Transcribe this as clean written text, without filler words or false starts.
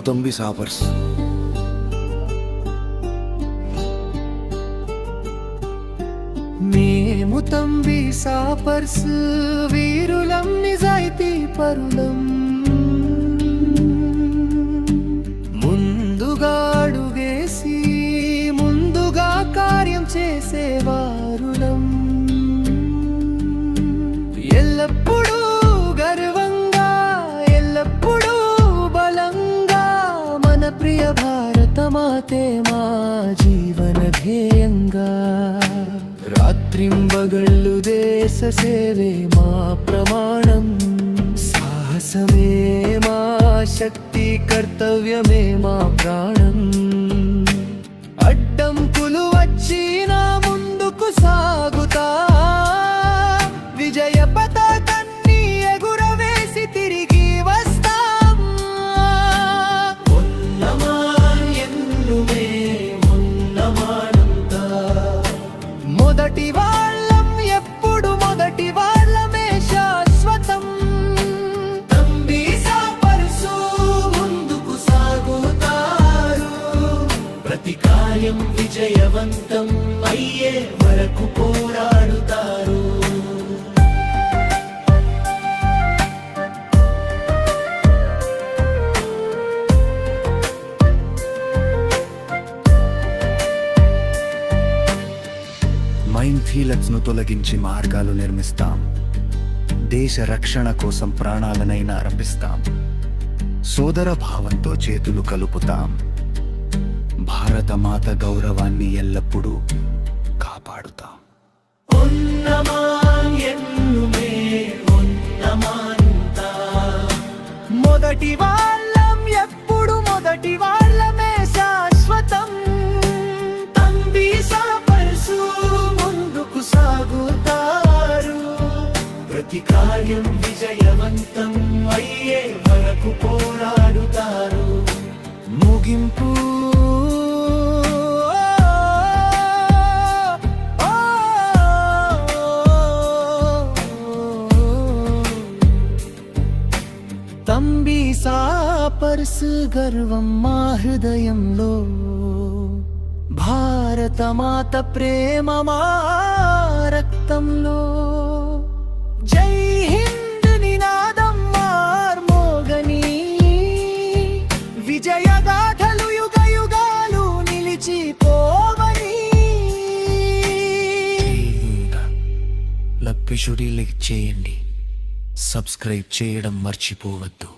తంబి సాపర్స్. మేము తంబి సాపర్స్, వీరులం నిజాయితీ పరులం. ముందుగా అడుగేసి ముందుగా కార్యం చేసేవారులం. ఎల్లప్పుడూ గర్వంగా, ఎల్లప్పుడూ బలంగా, మన ప్రియ భారతమాతే మా జీవన ధ్యేయంగా. రాత్రింబగళ్ళు దేశ సేవే మా ప్రమాణం. సాహసమే మా శక్తి, కర్తవ్యమే మా ప్రాణం. అడ్డంకులు వచ్చినా ముందుకు సాగుతా, విజయ పతాకాన్ని ఎగురవేసి తిరిగి వస్తాం. మొదటి వాళ్ళం, ఎప్పుడు మొదటి వాళ్ళమే శాశ్వతం. తంబి సాపర్సు ముందుకు సాగుతారు, ప్రతి కార్యం విజయవంతం అయ్యే వరకు పోరాడుతారు. మైన్ఫీల్డ్స్ను తొలగించి మార్గాలు నిర్మిస్తాం. దేశ రక్షణ కోసం ప్రాణాలనైనా అర్పిస్తాం. సోదర భావంతో చేతులు కలుపుతాం. భారతమాత గౌరవాన్ని ఎల్లప్పుడూ కాపాడుతాం. మొదటి వాళ్ళం, ఎప్పుడు మొదటి వాళ్ళమే శాశ్వతం. తంబి సాపర్సు ముందుకు సాగుతారు, ప్రతి కార్యం విజయవంతం అయ్యే వరకు పోరాడుతారు. ముగింపు తంబి సాపర్స్ గర్వం మా హృదయంలో. భారతమాత ప్రేమ మా రక్తంలో. జై హింద్ నినాదం మార్మోగని, విజయగాథలు యుగ యుగాలు నిలిచిపోవని. లక్ష్మి లైక్ చేయండి, సబ్స్క్రైబ్ చేయడం మర్చిపోవద్దు.